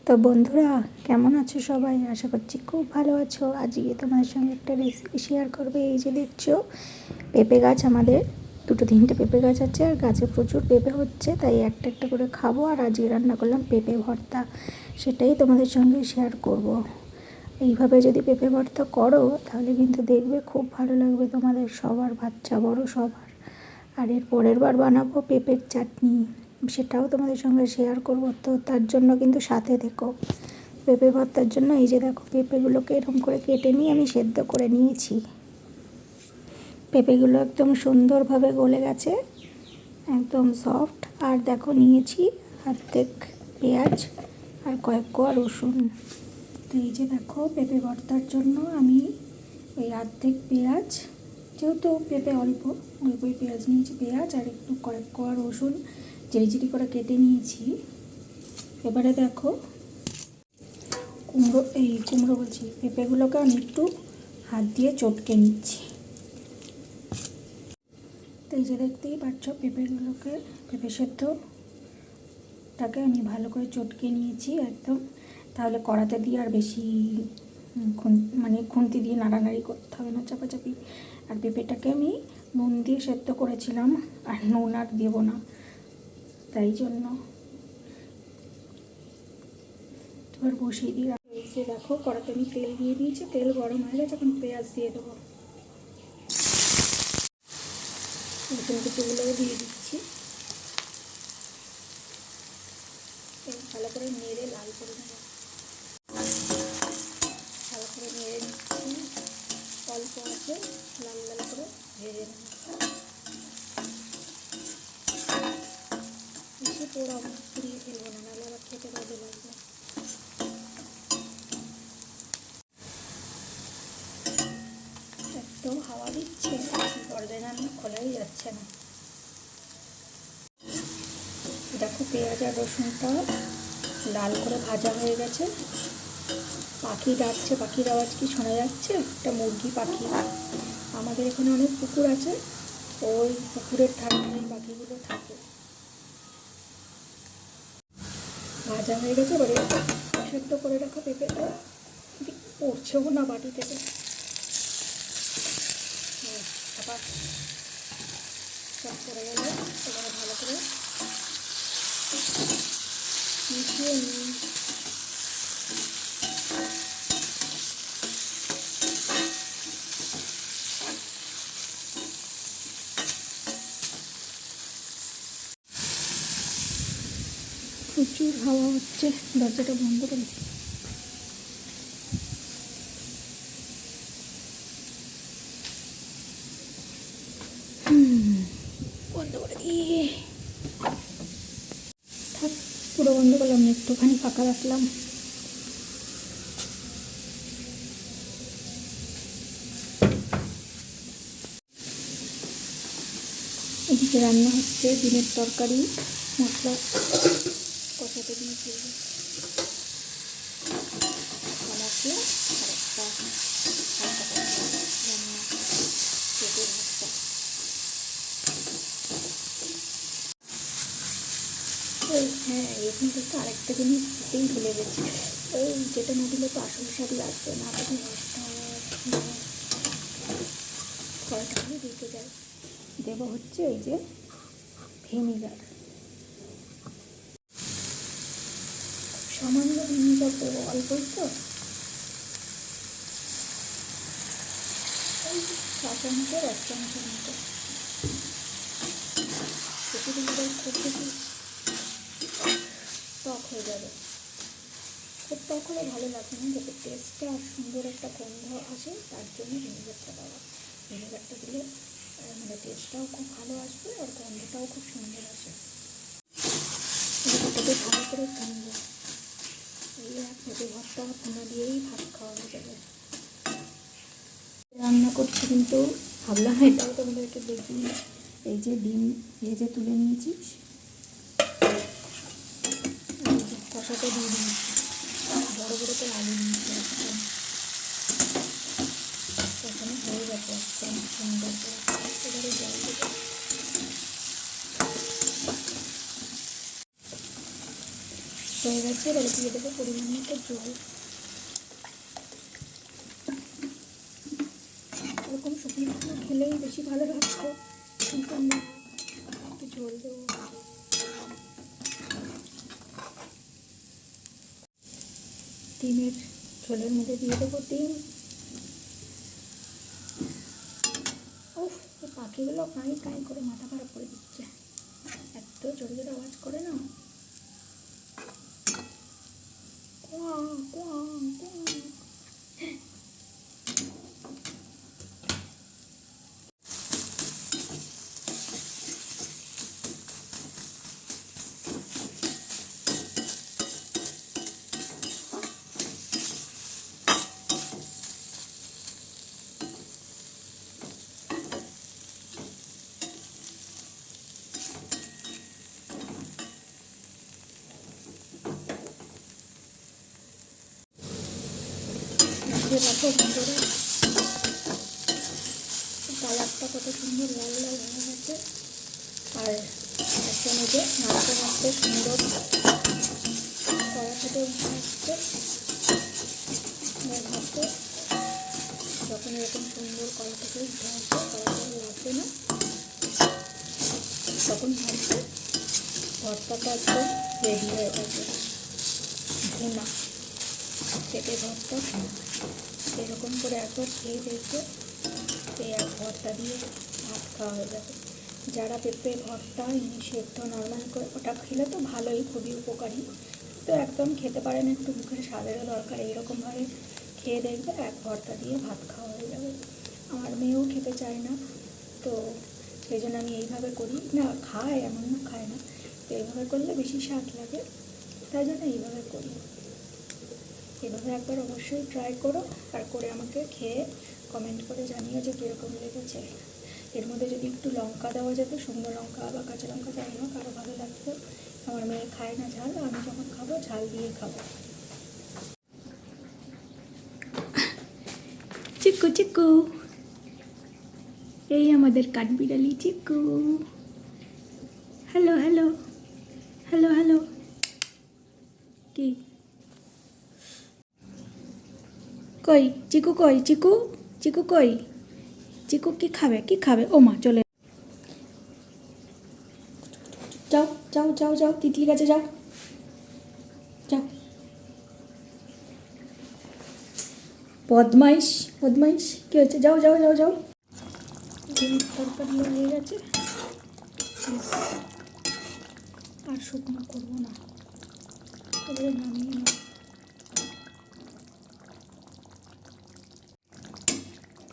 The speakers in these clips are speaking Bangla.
তো বন্ধুরা, কেমন আছো সবাই? আশা করছি খুব ভালো আছো। আজকে তোমাদের সঙ্গে একটা রেসিপি শেয়ার করবে। এই যে দেখছো, পেঁপে গাছ আমাদের 2-3টে পেঁপে গাছ আছে, আর গাছে প্রচুর পেঁপে হচ্ছে, তাই একটা একটা করে খাবো। আর আজকে রান্না করলাম পেঁপে ভর্তা, সেটাই তোমাদের সঙ্গে শেয়ার করব। এইভাবে যদি পেঁপে ভর্তা করো তাহলে কিন্তু দেখবে খুব ভালো লাগবে তোমাদের সবার, বাচ্চা বড় সবার। আর এর পরের বার বানাবো পেঁপের চাটনি, সেটাও তোমাদের সঙ্গে শেয়ার করব। তো তার জন্য কিন্তু সাথে থেকো। পেঁপে ভর্তার জন্য এই যে দেখো, পেঁপেগুলোকে এরকম করে কেটে নিয়ে আমি সেদ্ধ করে নিয়েছি। পেঁপেগুলো একদম সুন্দরভাবে গলে গেছে, একদম সফট। আর দেখো, নিয়েছি অর্ধেক পেঁয়াজ আর কয়েক কোয়া রসুন। তো এই যে দেখো, পেঁপে ভর্তার জন্য আমি এই অর্ধেক পেঁয়াজ, যেহেতু পেঁপে অল্পই পেঁয়াজ নিয়েছি, পেঁয়াজ আর একটু কয়েক কোয়া রসুন চিরি করে কেটে নিয়েছি। এবারে দেখো, কুমড়ো বলছি, পেঁপেগুলোকে আমি একটু হাত দিয়ে চটকে নিচ্ছি। তো এই যে দেখতেই পাচ্ছ, পেঁপে সেদ্ধটাকে আমি ভালো করে চটকে নিয়েছি একদম। তাহলে কড়াতে দিয়ে আর বেশি খুন্তি দিয়ে নাড়ানাড়ি করতে হবে না, চাপাচাপি। আর পেঁপেটাকে আমি নুন দিয়ে সেদ্ধ করেছিলাম, আর নুন আর দেবো না, তাই জন্য এবার বসিয়ে দিয়ে। এই যে দেখো, কড়াতে আমি তেল দিয়ে দিয়েছি, তেল গরম হয়ে গেছে, এখন পেঁয়াজ দিয়ে দেবো। নতুন কুচিগুলোও দিয়ে দিচ্ছি, ভালো করে নেড়ে লাল করে নেব। ভালো করে নেড়ে নিচ্ছি, অল্প আছে লাল লাল করে ভেজে নেব। বেশি পুড়িয়ে ফেলবো না, নাহলে আবার খেতে বাজে লাগবে। একদম হাওয়া দিচ্ছে, দরজা জানলা খোলাই যাচ্ছে না। দেখো, পেঁয়াজ আর রসুনটা লাল করে ভাজা হয়ে গেছে। পাখি ডাকছে, পাখির আওয়াজ কি শোনা যাচ্ছে? একটা মুরগি পাখি। আমাদের এখানে অনেক পুকুর আছে, ওই পুকুরের ঠান্ডায় পাখিগুলো থাকে। ভাজা হয়ে গেছে, এবারে সেদ্ধ করে রাখা পেঁপেটা পড়ছেও না বাটি থেকে। আবার সব পড়ে গেল, এবারে ভালো করে মিশিয়ে নিই। প্রচুর হাওয়া হচ্ছে, দরজাটা বন্ধ করে দিই। বন্ধ করে দিয়ে থাক, পুরো বন্ধ করলাম না, একটুখানি ফাঁকা রাখলাম। এদিকে রান্না হচ্ছে ডিমের তরকারি, মশলা কষাতে দিয়েছি। মশলা আর একটা হালকা রান্না পেঁপে ভর্তা। হ্যাঁ, এখান থেকে আরেকটা জিনিস দিতেই ভুলে গেছি, ওই যেটা না দিলে তো আসল স্বাদই আসবে না। কড়াটা দিতে যায়, দেবো হচ্ছে এই যে ভিনিগার, সামান্য ভিনিগার দেবো, অল্পই তো, ওই 1 চামচের 1 চামচের মতো। বেশি ভিনিগার খুব বেশি টক হয়ে যাবে, খুব টক হলে ভালো লাগবে না, যাতে টেস্টটা আর সুন্দর একটা গন্ধ আসে, তার জন্য ভিনিগারটা দেওয়া। ভিনিগারটা দিলে টেস্টটাও খুব ভালো আসবে, আর গন্ধটাও খুব সুন্দর আসে। এটাকে ভালো করে ভুনবো, এই পেঁপে ভর্তা ভুনা দিয়েই ভাত খাওয়া হয়ে যাবে। রান্না করছি, কিন্তু ভাবলাম এটাও তোমাদেরকে দেখি। এই যে ডিম ভেজে তুলে নিয়েছি, কষাতে দিয়ে দিয়েছি, বড় বড় করে আলু নিয়েছি একদম। কষানো হয়ে গেছে একদম সুন্দর করে, এবারে জল দেবো। হয়ে গেছে, এবারে দিয়ে দেবো পরিমাণ মতো জল। এরকম শুকনো শুকনো খেলেই বেশি ভালো লাগতো, কিন্তু আমরা একটু ঝোল দেবো। ডিমের ঝোলের মধ্যে দিয়ে দেবো ডিম। উফ, এই পাখিগুলো কাঁই কাঁই করে মাথা খারাপ করে দিচ্ছে, এত জোরে জোরে আওয়াজ করে না। কোয়া কোয়া কোয়া। দেখো বন্ধুরা, কালারটা কত সুন্দর লাল লাল হয়ে গেছে। আর একদম এই যে নাড়তে নাড়তে সুন্দর কড়া থেকে উঠে আসছে। ভাবতে যখন এরকম সুন্দর কড়া থেকে উঠে আসবে, কড়াটা লাগবে না, তখন ভাবতে ভর্তাটা একদম রেডি হয়ে যাবে। ভুনা পেঁপে ভর্তা এরকম করে একবার খেয়ে দেখবে, এই এক ভর্তা দিয়ে ভাত খাওয়া হয়ে যাবে। যারা পেঁপে ভর্তা এমনি সেদ্ধ নর্মাল করে ওটা খেলে তো ভালোই, খুবই উপকারী, তো একদম খেতে পারেন, একটু মুখের স্বাদেরও দরকার, এইরকমভাবে খেয়ে দেখবে এক ভর্তা দিয়ে ভাত খাওয়া হয়ে যাবে। আমার মেয়েও খেতে চায় না, তো সেই জন্য আমি এইভাবে করি। না খায়, এমন না খায় না, তো এইভাবে করলে বেশি স্বাদ লাগে, তাই জন্য এইভাবে করি। এভাবে একবার অবশ্যই ট্রাই করো, আর করে আমাকে খেয়ে কমেন্ট করে জানিও যে কীরকম লেগেছে। এর মধ্যে যদি একটু লঙ্কা দেওয়া যেত, শুকনো লঙ্কা বা কাঁচা লঙ্কা, যাই হোক আরও ভালো লাগতো। আমার মেয়ে খায় না ঝাল, আমি যখন খাবো ঝাল দিয়ে খাবো। চিকু চিকু, এই আমাদের কাঠবিড়ালি Chiku. Hello hello hello hello. কি কই চিকু, কই চিকু, চিকু কই, চিকু কি খাবে, কি খাবে? ও মা চলে যাও যাও যাও যাও, তিতলি গাছে যাও যাও। বদমাইশ বদমাইশ, কী হচ্ছে? যাও যাও যাও যাও। ডিমের তরকারি হয়ে গেছে, আর শুকনো করবো না, এবারে নামিয়ে নেব।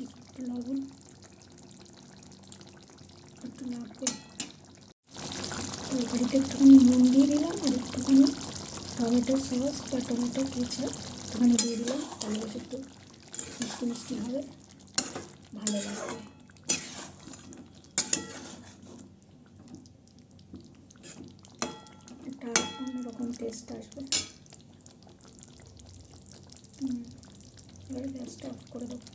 একটু লবণ, একটু লাগবে, তরকারিতে একটুখানি নুন দিয়ে দিলাম, আর একটুখানি টমেটো সস বা টমেটো কেচাপ একটুখানি দিয়ে দিলাম, তাহলে বেশ একটু মিষ্টি মিষ্টি হবে, ভালো লাগবে। একটা অন্যরকম টেস্ট আসবে। এবারে গ্যাসটা অফ করে দেবো।